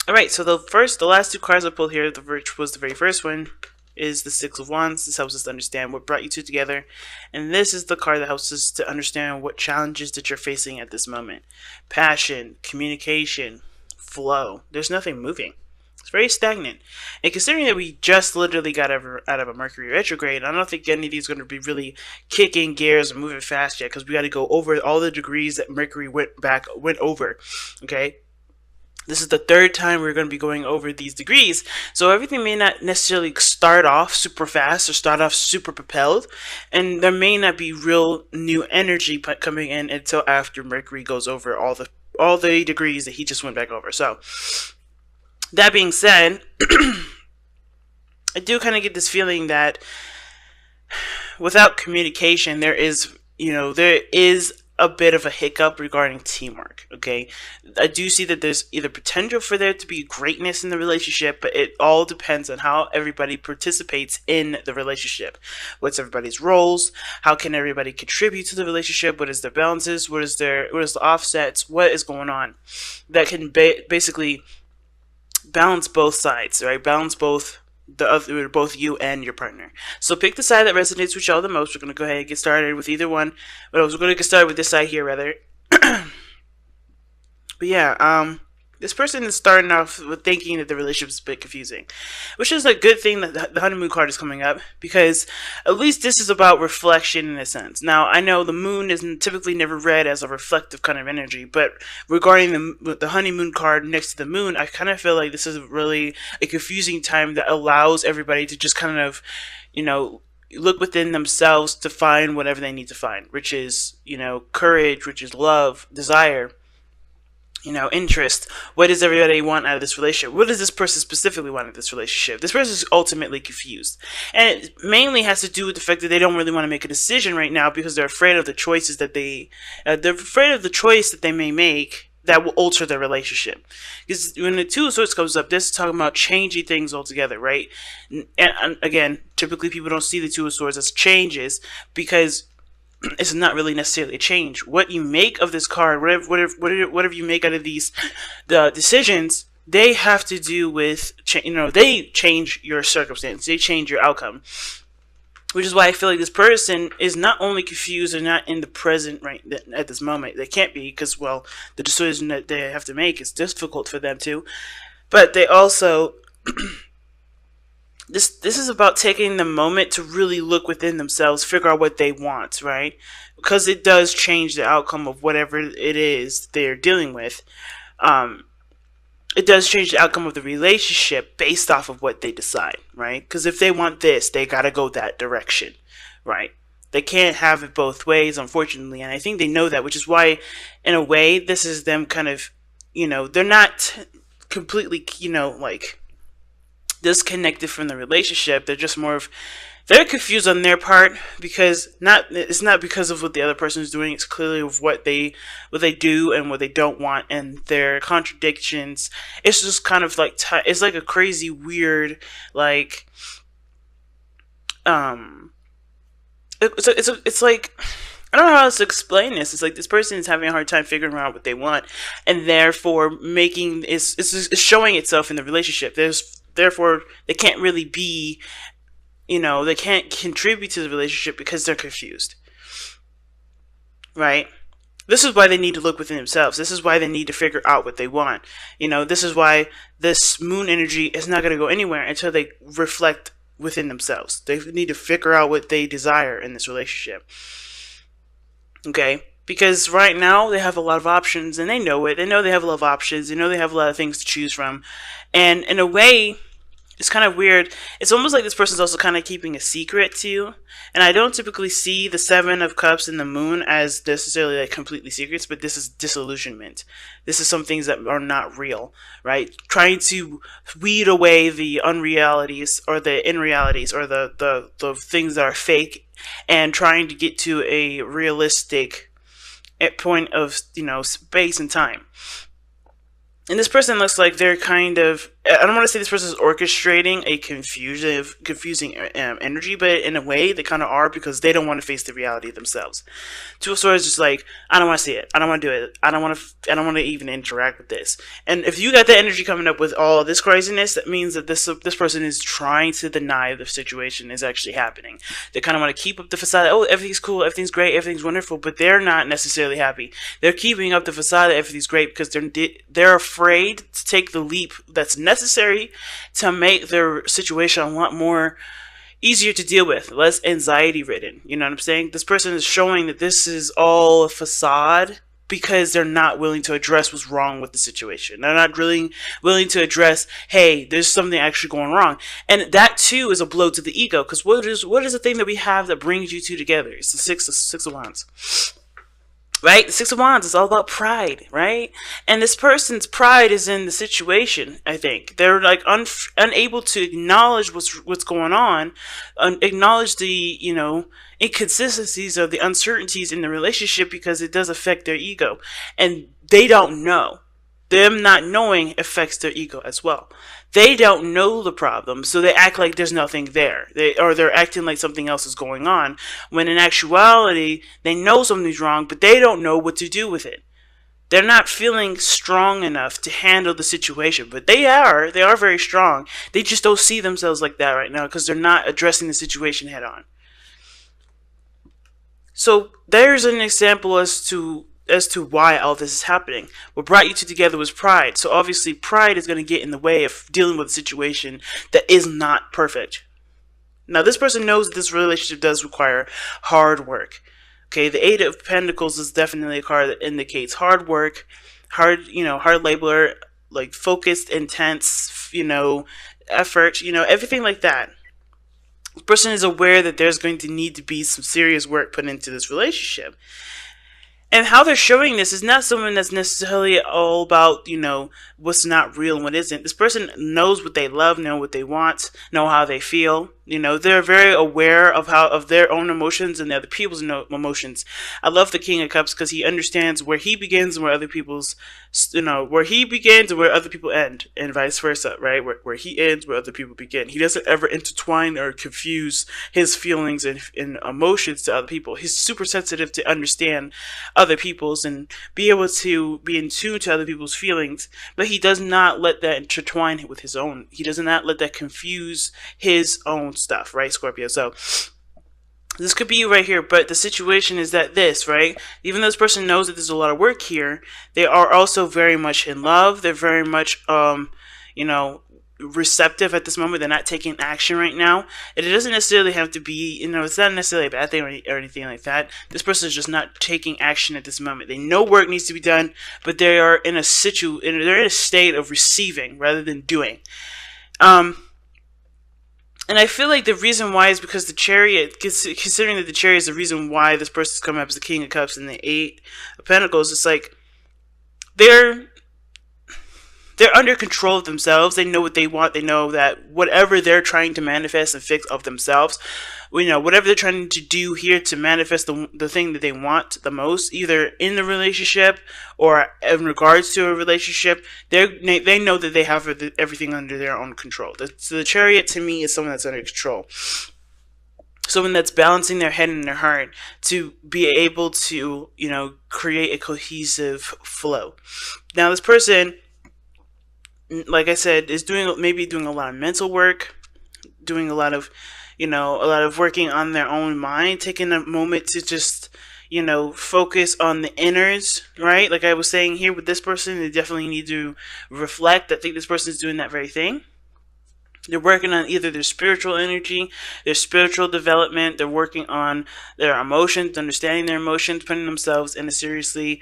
All right, so the last two cards I pulled here, which was the very first one, is the Six of Wands. This helps us to understand what brought you two together, and this is the card that helps us to understand what challenges that you're facing at this moment. Passion, communication, flow. There's nothing moving. It's very stagnant. And considering that we just literally got out of a Mercury retrograde, I don't think any of these are going to be really kicking gears and moving fast yet, because we got to go over all the degrees that Mercury went over. Okay, this is the third time we're going to be going over these degrees, so everything may not necessarily start off super fast or start off super propelled, and there may not be real new energy coming in until after Mercury goes over all the degrees that he just went back over. So that being said, I do kind of get this feeling that without communication, there is a bit of a hiccup regarding teamwork. Okay, I do see that there's either potential for there to be greatness in the relationship, but it all depends on how everybody participates in the relationship. What's everybody's roles? How can everybody contribute to the relationship? What is their balances? What is the offsets? What is going on that can basically balance both sides, right? Balance both you and your partner. So pick the side that resonates with y'all the most. We're gonna go ahead and get started with either one. But we're gonna get started with this side here, rather. But yeah, this person is starting off with thinking that the relationship is a bit confusing, which is a good thing that the honeymoon card is coming up, because at least this is about reflection in a sense. Now, I know the moon is typically never read as a reflective kind of energy, but regarding the honeymoon card next to the moon, I kind of feel like this is really a confusing time that allows everybody to just kind of, look within themselves to find whatever they need to find, which is, courage, which is love, desire, interest. What does everybody want out of this relationship? What does this person specifically want out of this relationship? This person is ultimately confused. And it mainly has to do with the fact that they don't really want to make a decision right now, because they're afraid of the choices they're afraid of the choice that they may make that will alter their relationship. Because when the Two of Swords comes up, this is talking about changing things altogether, right? And again, typically people don't see the Two of Swords as changes, because it's not really necessarily a change. What you make of this card, whatever you make out of the decisions, they have to do with, they change your circumstance, they change your outcome. Which is why I feel like this person is not only confused and not in the present right at this moment. They can't be, because, well, the decision that they have to make is difficult for them too. But they also this is about taking the moment to really look within themselves, figure out what they want, right? Because it does change the outcome of whatever it is they're dealing with. It does change the outcome of the relationship based off of what they decide, right? Because if they want this, they gotta go that direction, right? They can't have it both ways, unfortunately, and I think they know that, which is why, in a way, this is them kind of, they're not completely, like, disconnected from the relationship. They're just more of, they're confused on their part, because it's not because of what the other person is doing. It's clearly of what they do and what they don't want, and their contradictions. It's just kind of like it's like a crazy weird, like, it's like, I don't know how else to explain this. It's like this person is having a hard time figuring out what they want, and therefore it's showing itself in the relationship. Therefore they can't really be, they can't contribute to the relationship because they're confused, right? This is why they need to look within themselves. This is why they need to figure out what they want. This is why this moon energy is not going to go anywhere until they reflect within themselves. They need to figure out what they desire in this relationship. Okay? Because right now they have a lot of options, and they know it. They know they have a lot of options. They know they have a lot of things to choose from. And in a way, it's kind of weird. It's almost like this person's also kind of keeping a secret to you. And I don't typically see the Seven of Cups and the Moon as necessarily like completely secrets, but this is disillusionment. This is some things that are not real, right? Trying to weed away the unrealities or the unrealities or the things that are fake, and trying to get to a realistic point of, space and time. And this person looks like they're kind of I don't want to say this person is orchestrating a confusing energy, but in a way they kind of are, because they don't want to face the reality themselves. Two of Swords is just like, I don't want to see it. I don't want to do it. I don't want to. I don't want to even interact with this. And if you got that energy coming up with all this craziness, that means that this person is trying to deny the situation is actually happening. They kind of want to keep up the facade. Oh, everything's cool, everything's great, everything's wonderful, but they're not necessarily happy. They're keeping up the facade that everything's great because they're afraid to take the leap that's necessary to make their situation a lot more easier to deal with, less anxiety ridden. You know what I'm saying? This person is showing that this is all a facade because they're not willing to address what's wrong with the situation. They're not really willing to address, hey, there's something actually going wrong. And that too is a blow to the ego, because what is the thing that we have that brings you two together? It's the six of wands. Right? The Six of Wands is all about pride, right? And this person's pride is in the situation, I think. They're like unable to acknowledge what's going on, acknowledge the, inconsistencies or the uncertainties in the relationship, because it does affect their ego. And they don't know. Them not knowing affects their ego as well. They don't know the problem, so they act like there's nothing there. They're acting like something else is going on, when in actuality, they know something's wrong, but they don't know what to do with it. They're not feeling strong enough to handle the situation, but they are very strong. They just don't see themselves like that right now, because they're not addressing the situation head on. So there's an example as to why all this is happening. What brought you two together was pride. So obviously pride is going to get in the way of dealing with a situation that is not perfect. Now this person knows that this relationship does require hard work. Okay, the Eight of Pentacles is definitely a card that indicates hard work, hard labor, like focused, intense, effort, everything like that. The person is aware that there's going to need to be some serious work put into this relationship. And how they're showing this is not someone that's necessarily all about, what's not real and what isn't. This person knows what they love, know what they want, know how they feel. They're very aware of their own emotions and other people's emotions. I love the King of Cups because he understands where he begins and where other people's, where he begins and where other people end, and vice versa, right? Where he ends, where other people begin. He doesn't ever intertwine or confuse his feelings and emotions to other people. He's super sensitive to understand other people's and be able to be in tune to other people's feelings, but he does not let that intertwine with his own. He does not let that confuse his own stuff, right, Scorpio? So this could be you right here, but the situation is that right, even though this person knows that there's a lot of work here, they are also very much in love. They're very much receptive at this moment. They're not taking action right now. And it doesn't necessarily have to be, it's not necessarily a bad thing or anything like that. This person is just not taking action at this moment. They know work needs to be done, but they are in a they're in a state of receiving rather than doing. And I feel like the reason why is because the Chariot, considering that the Chariot is the reason why this person's coming up as the King of Cups and the Eight of Pentacles, it's like they're under control of themselves. They know what they want. They know that whatever they're trying to manifest and fix of themselves, whatever they're trying to do here to manifest the thing that they want the most, either in the relationship or in regards to a relationship, they know that they have everything under their own control. So the Chariot to me is someone that's under control. Someone that's balancing their head and their heart to be able to, create a cohesive flow. Now this person, like I said, is maybe doing a lot of mental work, doing a lot of working on their own mind, taking a moment to just, focus on the innards, right? Like I was saying here with this person, they definitely need to reflect. I think this person is doing that very thing. They're working on either their spiritual energy, their spiritual development. They're working on their emotions, understanding their emotions, putting themselves in a seriously,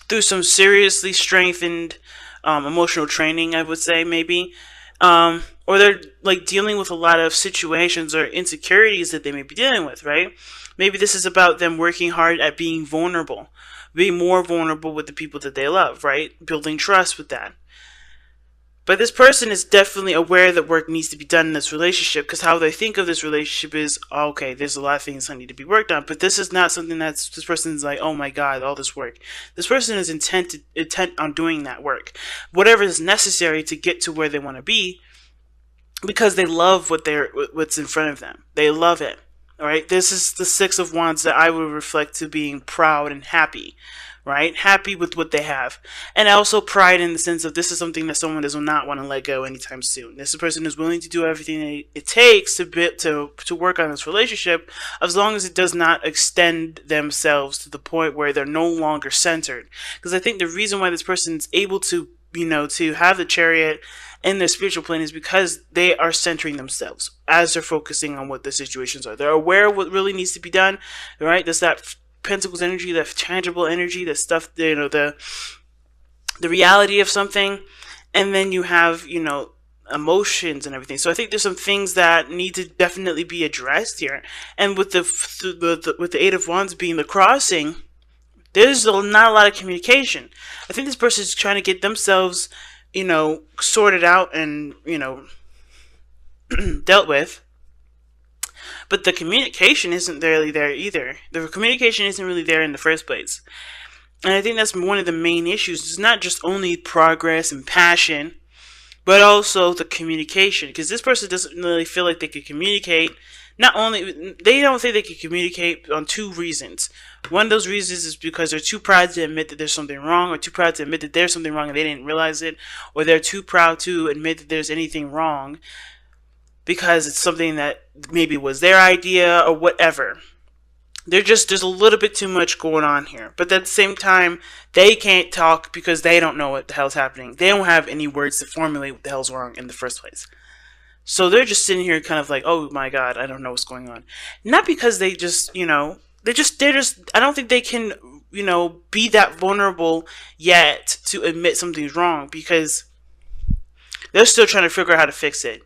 through some seriously strengthened emotional training, I would say, maybe. Or they're like dealing with a lot of situations or insecurities that they may be dealing with, right? Maybe this is about them working hard at being vulnerable, being more vulnerable with the people that they love, right? Building trust with that. But this person is definitely aware that work needs to be done in this relationship, because how they think of this relationship is, oh, okay, there's a lot of things that need to be worked on. But this is not something that's, this person's like, oh my God, all this work. This person is intent on doing that work. Whatever is necessary to get to where they want to be, because they love what's in front of them. They love it. All right. This is the Six of Wands that I would reflect to being proud and happy. Right? Happy with what they have. And also pride in the sense of this is something that someone does not want to let go anytime soon. This person is willing to do everything it takes to work on this relationship, as long as it does not extend themselves to the point where they're no longer centered. Because I think the reason why this person is able to, to have the Chariot in their spiritual plane is because they are centering themselves as they're focusing on what the situations are. They're aware of what really needs to be done, right? There's that Pentacles energy, that tangible energy, that stuff, the reality of something, and then you have, emotions and everything. So I think there's some things that need to definitely be addressed here. And with the Eight of Wands being the crossing, there's not a lot of communication. I think this person is trying to get themselves, sorted out and, dealt with. But the communication isn't really there either. The communication isn't really there in the first place. And I think that's one of the main issues. It's not just only progress and passion, but also the communication. Because this person doesn't really feel like they could communicate. They don't think they can communicate on two reasons. One of those reasons is because they're too proud to admit that there's something wrong, or too proud to admit that there's something wrong and they didn't realize it, or they're too proud to admit that there's anything wrong because it's something that maybe was their idea or whatever. There's a little bit too much going on here. But at the same time, they can't talk because they don't know what the hell's happening. They don't have any words to formulate what the hell's wrong in the first place. So they're just sitting here kind of like, oh my God, I don't know what's going on. Not because they just, they're just, I don't think they can, be that vulnerable yet to admit something's wrong, because they're still trying to figure out how to fix it.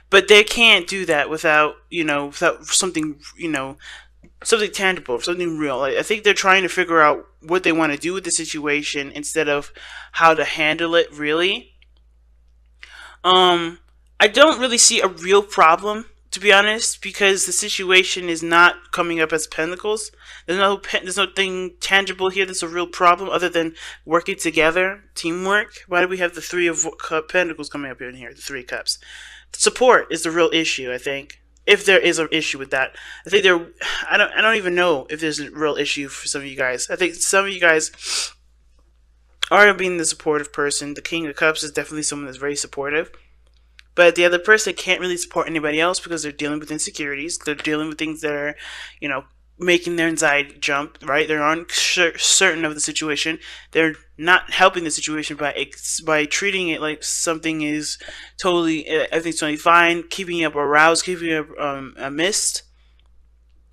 But they can't do that without, without something, something tangible, something real. Like, I think they're trying to figure out what they want to do with the situation instead of how to handle it, really. I don't really see a real problem, to be honest, because the situation is not coming up as Pentacles. There's nothing tangible here that's a real problem other than working together, teamwork. Why do we have the Three of Pentacles coming up in here, the Three of Cups? Support is the real issue, I think. If there is an issue with that, I think I don't even know if there's a real issue for some of you guys. I think some of you guys are being the supportive person. The King of Cups is definitely someone that's very supportive. But the other person can't really support anybody else because they're dealing with insecurities. They're dealing with things that are, making their anxiety jump, right? They're uncertain of the situation. They're not helping the situation by treating it like something is everything's totally fine, keeping up aroused, keeping up a mist,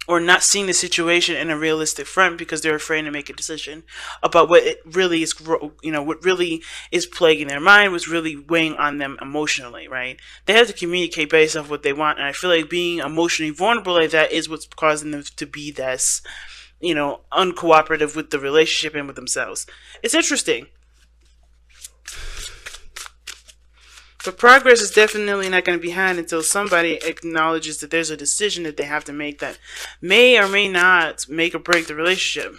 or not seeing the situation in a realistic front because they're afraid to make a decision about what it really is, what really is plaguing their mind, what's really weighing on them emotionally, right? They have to communicate based off what they want, and I feel like being emotionally vulnerable like that is what's causing them to be this, uncooperative with the relationship and with themselves. It's interesting. But progress is definitely not going to be had until somebody acknowledges that there's a decision that they have to make that may or may not make or break the relationship.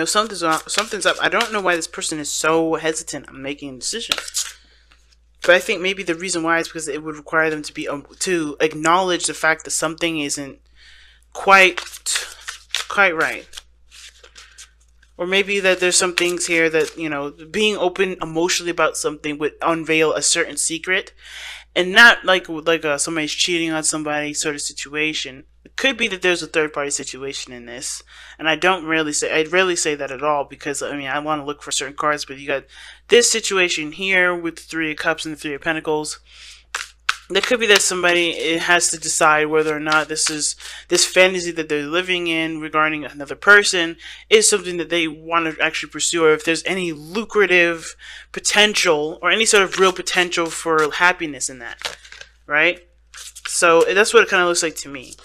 Something's up. I don't know why this person is so hesitant on making a decision. But I think maybe the reason why is because it would require them to acknowledge the fact that something isn't quite right. Or maybe that there's some things here that, being open emotionally about something would unveil a certain secret. And not like somebody's cheating on somebody sort of situation. It could be that there's a third-party situation in this. And I'd rarely say that at all, because, I want to look for certain cards. But you got this situation here with the Three of Cups and the Three of Pentacles. There could be that somebody has to decide whether or not this fantasy that they're living in regarding another person is something that they want to actually pursue, or if there's any lucrative potential or any sort of real potential for happiness in that, right? So that's what it kind of looks like to me.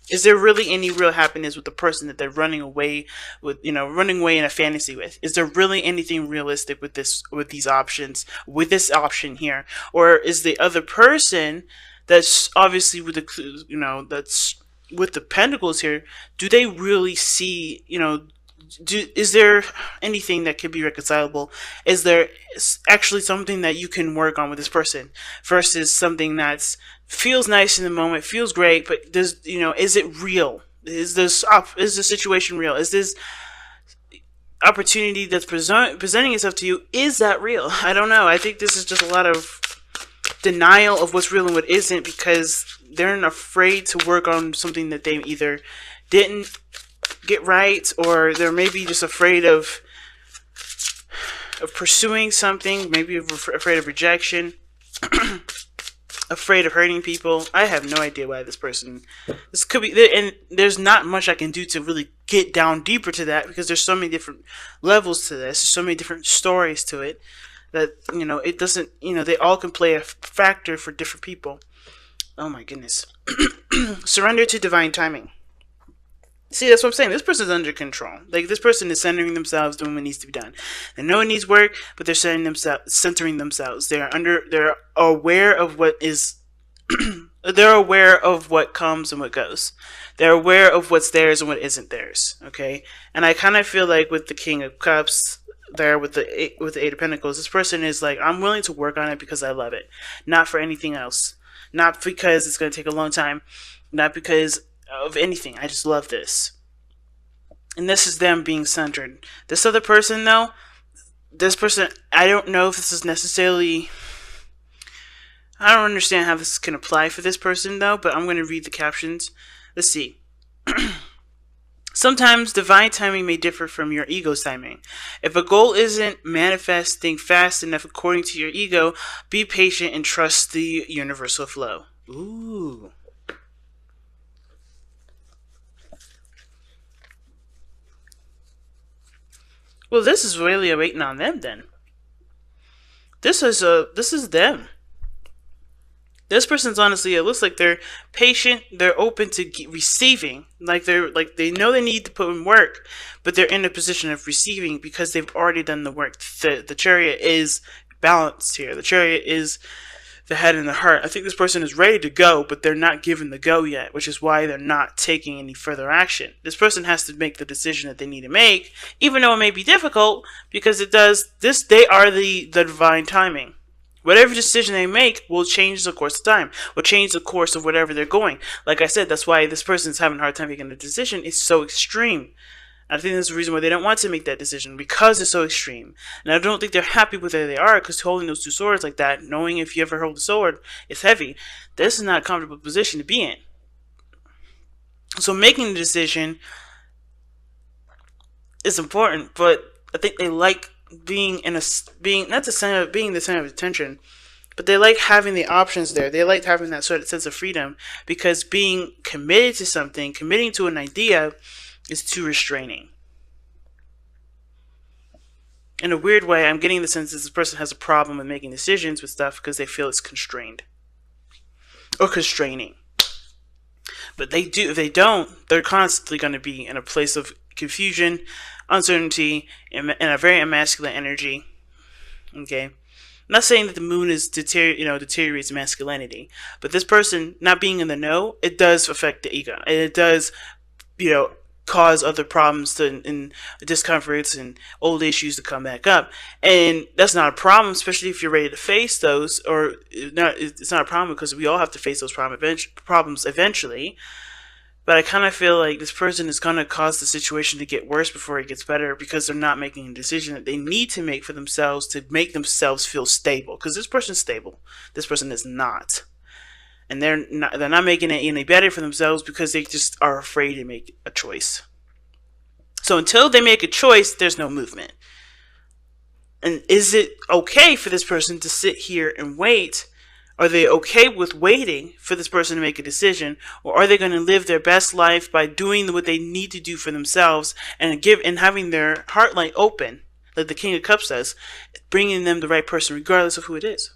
Is there really any real happiness with the person that they're running away with, running away in a fantasy with? Is there really anything realistic with these options, with this option here? Or is the other person that's obviously with the, that's with the pentacles here, do they really see, is there anything that could be reconcilable? Is there actually something that you can work on with this person versus something that's feels nice in the moment, feels great, but does, is it real? Is the situation real? Is this opportunity that's presenting itself to you, is that real? I don't know. I think this is just a lot of denial of what's real and what isn't, because they're afraid to work on something that they either didn't get right, or they're maybe just afraid of pursuing something, maybe afraid of rejection, afraid of hurting people. I have no idea why this could be, and there's not much I can do to really get down deeper to that, because there's so many different levels to this, there's so many different stories to it, that, it doesn't, they all can play a factor for different people. Oh my goodness. Surrender to divine timing. See, that's what I'm saying. This person's under control. Like, this person is centering themselves, doing what needs to be done. They know it needs work, but they're centering themselves. They're aware of what is, they're aware of what comes and what goes. They're aware of what's theirs and what isn't theirs. Okay? And I kind of feel like with the King of Cups there, with the Eight of Pentacles, this person is like, I'm willing to work on it because I love it. Not for anything else. Not because it's going to take a long time. Not because of anything. I just love this. And this is them being centered. This other person, though, I don't know if this is necessarily, I don't understand how this can apply for this person, though, but I'm going to read the captions. Let's see. Sometimes divine timing may differ from your ego's timing. If a goal isn't manifesting fast enough according to your ego, be patient and trust the universal flow. Ooh. Well, this is really waiting on them then. This is them. This person's honestly, it looks like they're patient, they're open to receiving. They know they need to put in work, but they're in a position of receiving because they've already done the work. The Chariot is balanced here. The Chariot is the head and the heart. I think this person is ready to go, but they're not given the go yet, which is why they're not taking any further action. This person has to make the decision that they need to make, even though it may be difficult, because they are the divine timing. Whatever decision they make will change the course of time, will change the course of whatever they're going. Like I said, that's why this person's having a hard time making a decision. It's so extreme. I think that's the reason why they don't want to make that decision, because it's so extreme. And I don't think they're happy with where they are, because holding those two swords like that, knowing if you ever hold a sword, it's heavy. This is not a comfortable position to be in. So making the decision is important, but I think they like being not the center, being the center of attention, but they like having the options there. They like having that sort of sense of freedom, because being committed to something, committing to an idea, is too restraining. In a weird way, I'm getting the sense that this person has a problem with making decisions with stuff because they feel it's constrained or constraining. But if they don't, they're constantly going to be in a place of confusion, uncertainty, and a very masculine energy. Okay, I'm not saying that the moon is deteriorates masculinity, but this person not being in the know, it does affect the ego, and it does, cause other problems and discomforts and old issues to come back up. And that's not a problem, especially if you're ready to face those, or not. It's not a problem because we all have to face those problems eventually. But I kind of feel like this person is going to cause the situation to get worse before it gets better, because they're not making a decision that they need to make for themselves to make themselves feel stable. Because this person's stable. This person is not. And they're not making it any better for themselves because they just are afraid to make a choice. So until they make a choice, there's no movement. And is it okay for this person to sit here and wait? Are they okay with waiting for this person to make a decision? Or are they going to live their best life by doing what they need to do for themselves and having their heart light open, like the King of Cups does, bringing them the right person regardless of who it is?